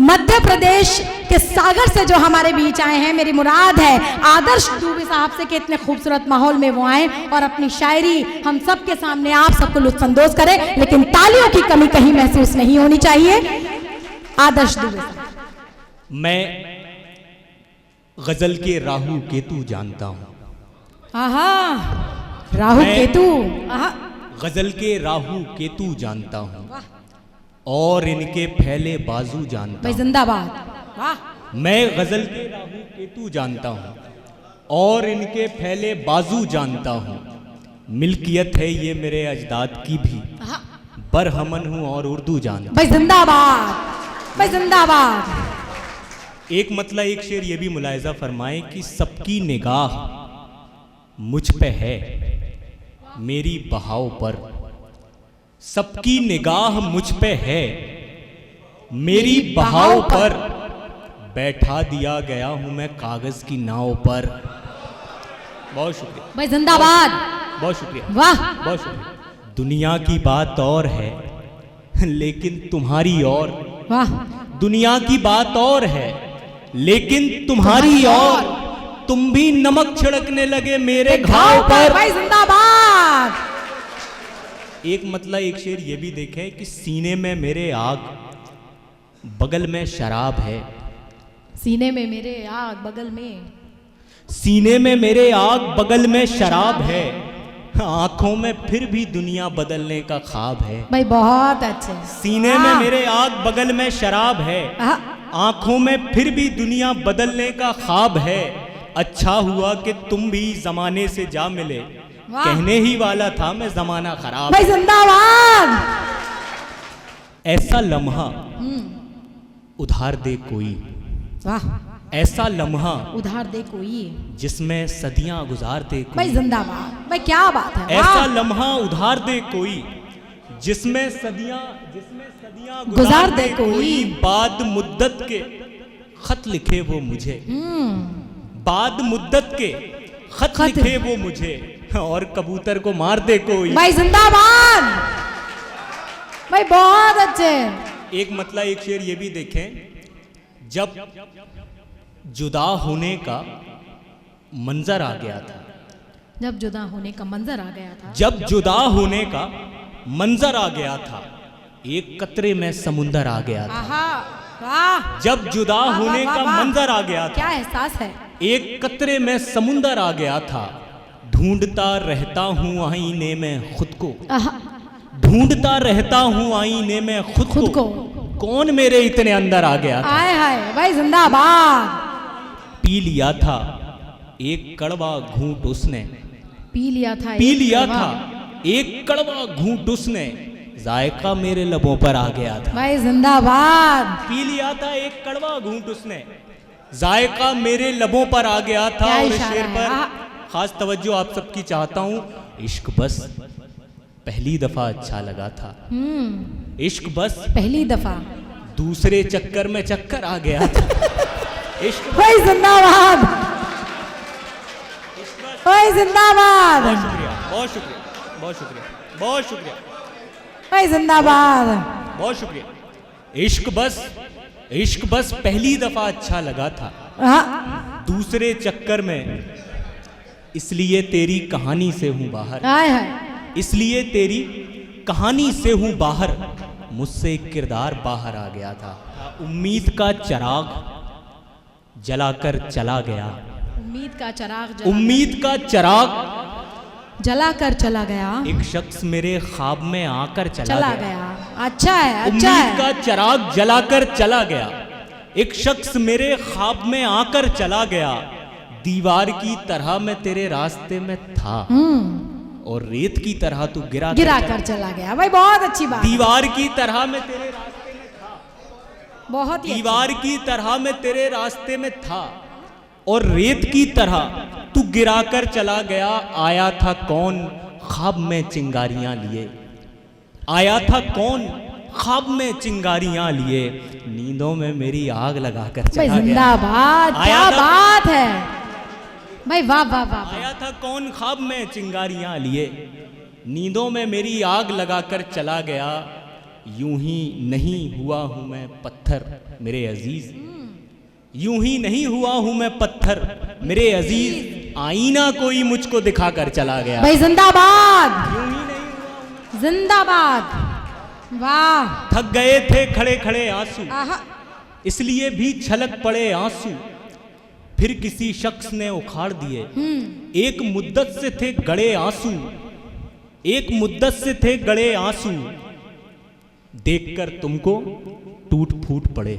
मध्य प्रदेश के सागर से जो हमारे बीच आए हैं, मेरी मुराद है आदर्श दुबे साहब से कि इतने खूबसूरत माहौल में वो आए और अपनी शायरी हम सब के सामने आप सबको लुत्फानंदोज करें, लेकिन तालियों की कमी कहीं महसूस नहीं होनी चाहिए। आदर्श दुबे साहब। मैं गजल के राहु केतु जानता हूँ। आहा, राहु केतु। आहा, गजल के राहु केतु जानता हूँ और इनके फैले बाजू जानता भाई हूँ। जिंदाबाद। वाह। मैं गजल के राहु केतु जानता हूँ और इनके फैले बाजू जानता हूँ। मिल्कियत है ये मेरे अजदाद की भी, बरहमन हूँ और उर्दू जानता हूँ। भाई जिंदाबाद, भाई जिंदाबाद। एक मतलब एक शेर ये भी मुलाहिजा फरमाए कि सबकी निगाह मुझ पे है मेरी बहाव पर, सबकी निगाह मुझ पे है मेरी बहाव पर, बैठा दिया गया हूं मैं कागज की नाव पर। बहुत शुक्रिया भाई जिंदाबाद। बहुत शुक्रिया। वाह। बहुत शुक्रिया। दुनिया की बात और है लेकिन तुम्हारी और, वाह। दुनिया की बात और है लेकिन तुम्हारी और, तुम भी नमक छिड़कने लगे मेरे घाव पर। भाई जिंदाबाद। एक मतलब एक शेर ये भी देखें कि सीने में मेरे आग बगल में शराब है, सीने में मेरे आग बगल में, सीने में मेरे आग बगल में शराब है, आंखों में फिर भी दुनिया बदलने का ख्वाब है। भाई बहुत अच्छे। सीने में मेरे आग बगल में शराब है, आहा, आंखों में फिर भी दुनिया बदलने का ख्वाब है। अच्छा हुआ कि तुम भी जमाने से जा मिले, कहने ही वाला था मैं जमाना खराब। भाई जिंदाबाद। ऐसा लम्हा उधार दे कोई, वाह। ऐसा लम्हा उधार दे कोई, जिसमें सदियां गुजार दे भाई कोई, जिंदाबाद। भाई क्या बात है। ऐसा वाह। लम्हा उधार दे कोई जिसमें सदियां गुजार दे कोई। बाद मुद्दत के खत लिखे वो मुझे, बाद मुद्दत के खत लिखे वो मुझे, और कबूतर को मार दे कोई। भाई जिंदाबाद। भाई बहुत अच्छे। एक मतलब एक शेर ये भी देखें, जब जुदा होने का मंजर आ गया था, जब जुदा होने का मंजर आ गया था, जब जुदा होने का मंजर आ गया था, एक कतरे में समुंदर आ गया था। आहा, वाह। जब जुदा वाह, होने वाह, का वाह। मंजर आ गया था, क्या एहसास है। एक कतरे में समुंदर आ गया था, ढूंढता रहता हूँ आईने में खुद को, आहा, ढूंढता रहता हूँ आईने में खुद को, कौन मेरे इतने अंदर आ गया था। आए हाय, भाई जिंदाबाद। पी लिया था एक कड़वा घूंट उसने, पी लिया था, पी लिया था एक कड़वा घूंट उसने, जायका मेरे लबों पर आ गया था। भाई जिंदाबाद। पी लिया था एक कड़वा घूंट उसने, जायका मेरे लबों पर आ गया था। क्या और इस इशारा शेर है। पर खास तवज्जो आप सबकी चाहता हूँ। इश्क बस पहली दफा अच्छा लगा था, इश्क बस पहली दफा, दूसरे चक्कर में चक्कर आ गया था। इश्क भाई जिंदाबाद, भाई जिंदाबाद, बहुत शुक्रिया, बहुत शुक्रिया, बहुत शुक्रिया, बहुत शुक्रिया, भाई जिंदाबाद, बहुत शुक्रिया। इश्क बस पहली दफा अच्छा लगा था, दूसरे चक्कर में इसलिए तेरी कहानी से हूं बाहर, आए हाय, इसलिए तेरी कहानी से हूं बाहर, मुझसे एक किरदार बाहर आ गया था। उम्मीद का चिराग जलाकर चला गया, उम्मीद का चिराग, उम्मीद का चिराग जलाकर चला गया, एक शख्स मेरे ख्वाब में आकर चला गया। अच्छा है, अच्छा उम्मीद है। का चिराग जलाकर चला गया, एक शख्स मेरे ख्वाब में आकर चला गया, दीवार की तरह मैं तेरे रास्ते में था और रेत की तरह तू गिरा कर चला गया। भाई बहुत अच्छी बात, दीवार की तरह मैं तेरे रास्ते में था, बहुत ही दीवार की तरह मैं तेरे रास्ते में था और रेत की तरह तू गिरा कर चला गया। आया था कौन ख्वाब में चिंगारियां लिए, आया था कौन ख्वाब में चिंगारियां लिए, नींदों में मेरी आग लगाकर चला गया। जिंदाबाद, क्या बात है भाई, वाह वाह वाह। आया था कौन ख्वाब में चिंगारियां लिए, नींदों में मेरी आग लगाकर चला गया। यूं ही नहीं हुआ हूं मैं पत्थर मेरे अजीज, यूं ही नहीं हुआ हूं मैं पत्थर मेरे अजीज, आईना कोई मुझको दिखाकर चला गया। भाई जिंदाबाद, यूं ही नहीं हुआ हूं मैं, जिंदाबाद। वाह, थक गए थे खड़े खड़े आंसू, आहा, इसलिए भी छलक पड़े आंसू, फिर किसी शख्स ने उखाड़ दिए। एक मुद्दत से थे गड़े आंसू, एक मुद्दत से थे गड़े आंसू, देखकर तुमको टूट फूट पड़े,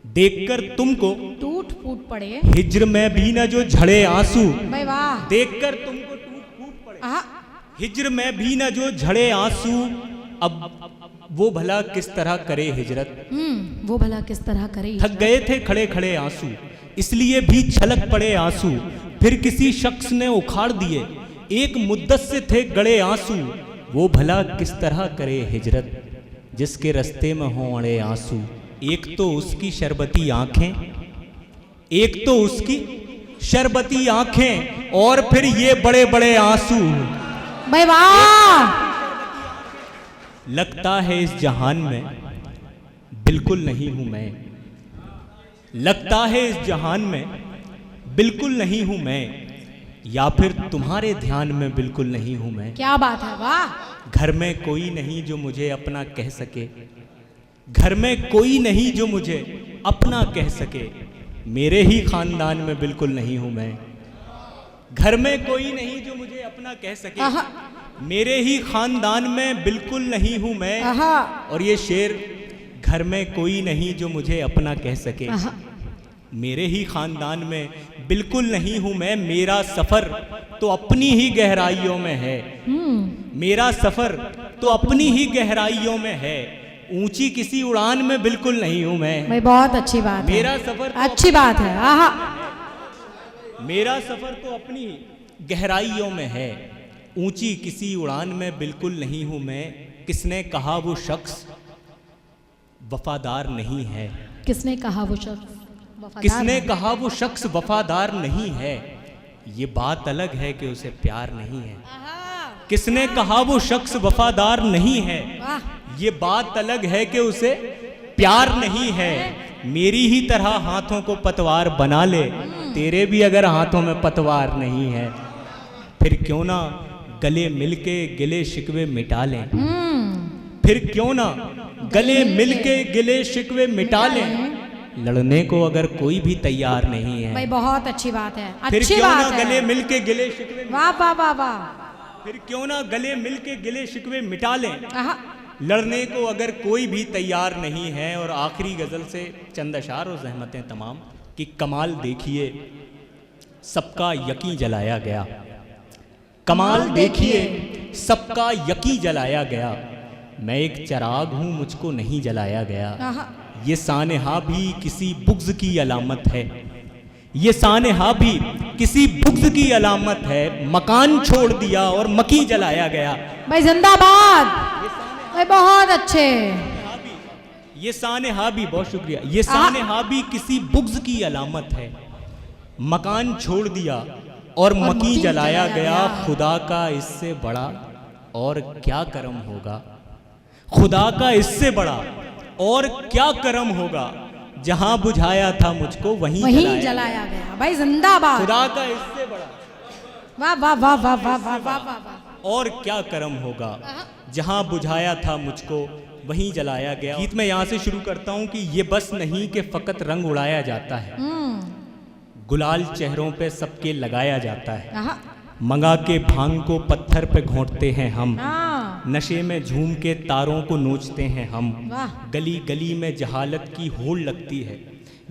देखकर तुमको टूट फूट पड़े। हिज्र में भी न जो झड़े आंसू, भाई वाह, देखकर तुमको टूट फूट पड़े, आहा, हिज्र में भी न जो झड़े आंसू, अब वो भला किस तरह करे हिजरत। वो भला किस तरह करे। थक गए थे खड़े खड़े आंसू, इसलिए भी छलक पड़े आंसू, फिर किसी शख्स ने उखाड़ दिए। एक मुद्दत से थे गड़े आंसू, वो भला किस तरह करे हिजरत, जिसके रास्ते में हों अड़े आंसू। एक तो उसकी शरबती आंखें, एक तो उसकी शरबती आंखें, और फिर ये बड़े बड़े आंसू। भाई वाह, लगता है इस जहान में बिल्कुल नहीं हूं मैं, लगता है इस जहान में बिल्कुल नहीं हूं मैं, या फिर तुम्हारे ध्यान में बिल्कुल नहीं हूं मैं। क्या बात है, वाह। घर में कोई नहीं जो मुझे अपना कह सके, घर में कोई नहीं जो मुझे अपना कह सके, मेरे ही खानदान में बिल्कुल नहीं हूं मैं। घर में कोई नहीं जो मुझे अपना कह सके, आहा, मेरे ही खानदान में बिल्कुल नहीं हूं मैं। आहा, और ये शेर, घर में कोई नहीं जो मुझे अपना कह सके, आहा, मेरे ही खानदान में बिल्कुल नहीं हूं मैं। मेरा सफर तो अपनी ही गहराइयों में है, मेरा सफर तो अपनी ही गहराइयों में है, ऊंची किसी उड़ान में बिल्कुल नहीं हूं मैं। भाई बहुत अच्छी बात है, मेरा सफर तो अच्छी बात है। आहा, मेरा सफर तो अपनी गहराइयों में है, ऊंची किसी उड़ान में बिल्कुल नहीं हूं मैं। किसने कहा वो शख्स वफादार नहीं है, किसने कहा वो शख्स वफादार किसने है? कहा वो शख्स वफादार नहीं है, ये बात अलग है कि उसे प्यार नहीं है। आहा, किसने कहा वो शख्स वफादार नहीं है, वाह, ये बात अलग है कि उसे प्यार नहीं है। मेरी ही तरह हाथों को पतवार बना ले, तेरे भी अगर हाथों में पतवार नहीं है, फिर क्यों ना गले मिलके गिले शिकवे मिटा लें, फिर क्यों ना गले मिलके गिले शिकवे मिटा लें। लड़ने को अगर कोई भी तैयार नहीं है, भाई बहुत अच्छी बात है, फिर अच्छी क्यों ना बात गले है। मिलके गिले शिकवे, वाह वाह वाह वाह, फिर क्यों ना गले मिलके गिले शिकवे मिटा लें। आहा, लड़ने को अगर कोई भी तैयार नहीं है। और आखिरी गज़ल से चंद अशार और ज़हमतें तमाम कि कमाल देखिए सबका यकीन जलाया गया, कमाल देखिए सबका यकीन जलाया गया, मैं एक चिराग हूँ मुझको नहीं जलाया गया। आहा, ये सानेहा भी किसी बुग़्ज़ की अलामत है, ये सानेहा भी किसी बुग़्ज़ की अलामत है, मकान छोड़ दिया और मकी जलाया गया। भाई जिंदाबाद, भाई बहुत अच्छे। ये सानेहा भी, बहुत शुक्रिया, ये सानेहा भी किसी बुग़्ज़ की अलामत है, मकान छोड़ दिया और मकी जलाया गया। खुदा का इससे बड़ा और क्या करम होगा, खुदा का इससे बड़ा और क्या करम होगा, जहां बुझाया था मुझको वहीं जलाया गया। भाई जिंदाबाद, खुदा का इससे बड़ा वाह वाह वाह वाह वाह वाह वाह वाह। और क्या करम होगा, जहां बुझाया था मुझको वहीं जलाया गया। गीत मैं यहाँ से शुरू करता हूँ कि ये बस नहीं कि फ़कत रंग उड़ाया जाता है, गुलाल चेहरों पे सबके लगाया जाता है, आहा, मंगा के भांग को पत्थर पे घोंटते हैं हम, हाँ, नशे में झूम के तारों को नोचते हैं हम। वाह, गली गली में जहालत की होड़ लगती है,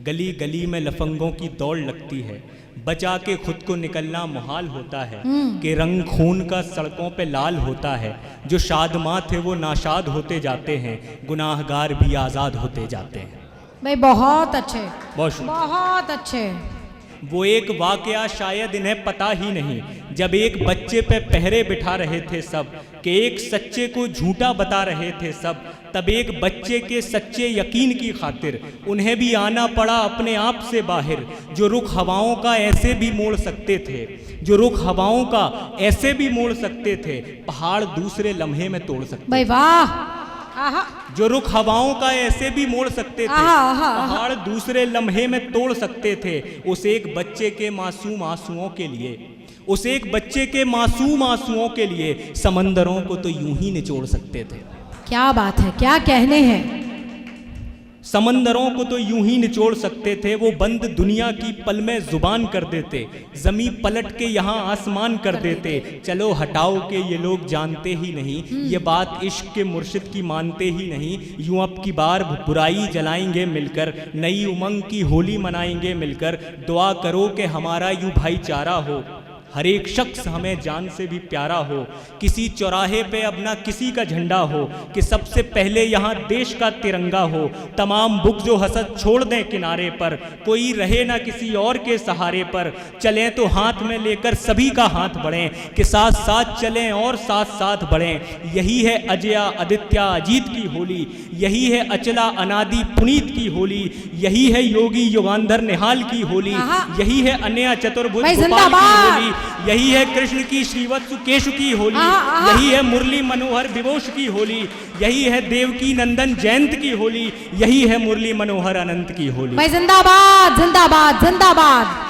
गली गली में लफंगों की दौड़ लगती है, बचा के खुद को निकलना मुहाल होता है कि रंग खून का सड़कों पे लाल होता है। जो शादमां थे वो नाशाद होते जाते हैं, गुनाहगार भी आज़ाद होते जाते हैं। भाई बहुत अच्छे, बहुत शुक्रिया। बहुत अच्छे। वो एक वाकया शायद इन्हें पता ही नहीं, जब एक बच्चे पे पहरे बिठा रहे थे सब, कि एक सच्चे को झूठा बता रहे थे सब, तब एक बच्चे के सच्चे यकीन की खातिर उन्हें भी आना पड़ा अपने आप से बाहर। जो रुख हवाओं का ऐसे भी मोड़ सकते थे, जो रुख हवाओं का ऐसे भी मोड़ सकते थे, पहाड़ दूसरे लम्हे में तोड़ सकते। भाई वाह, आहा जो रुख हवाओं का ऐसे भी मोड़ सकते थे, आहा, पहाड़ दूसरे लम्हे में तोड़ सकते थे, उस एक बच्चे के मासूम आंसुओं के लिए, उस एक बच्चे के मासूम आंसुओं के लिए समंदरों को तो यूं ही निचोड़ सकते थे। क्या बात है, क्या कहने हैं। समंदरों को तो यूं ही निचोड़ सकते थे, वो बंद दुनिया की पल में जुबान कर देते, जमी पलट के यहाँ आसमान कर देते। चलो हटाओ के ये लोग जानते ही नहीं, ये बात इश्क के मुर्शिद की मानते ही नहीं। यूं अब की बार बुराई जलाएंगे मिलकर, नई उमंग की होली मनाएंगे मिलकर। दुआ करो कि हमारा यूं भाईचारा हो, हर एक शख्स हमें जान से भी प्यारा हो। किसी चौराहे पे अब ना किसी का झंडा हो, कि सबसे पहले यहाँ देश का तिरंगा हो। तमाम बुग़्ज़ व हसद छोड़ दें किनारे पर, कोई रहे ना किसी और के सहारे पर। चलें तो हाथ में लेकर सभी का हाथ बढ़ें, कि साथ साथ चलें और साथ साथ बढ़ें। यही है अजया आदित्य अजीत की होली, यही है अचला अनादि पुनीत की होली, यही है योगी योगांधर निहाल की होली, यही है अन्या चतुर्भुज गोपाल की होली, यही है कृष्ण की श्रीवत्स केशु की होली, यही है मुरली मनोहर विभोष की होली, यही है देवकी नंदन जयंत की होली, यही है मुरली मनोहर अनंत की होली। भाई जिंदाबाद जिंदाबाद जिंदाबाद।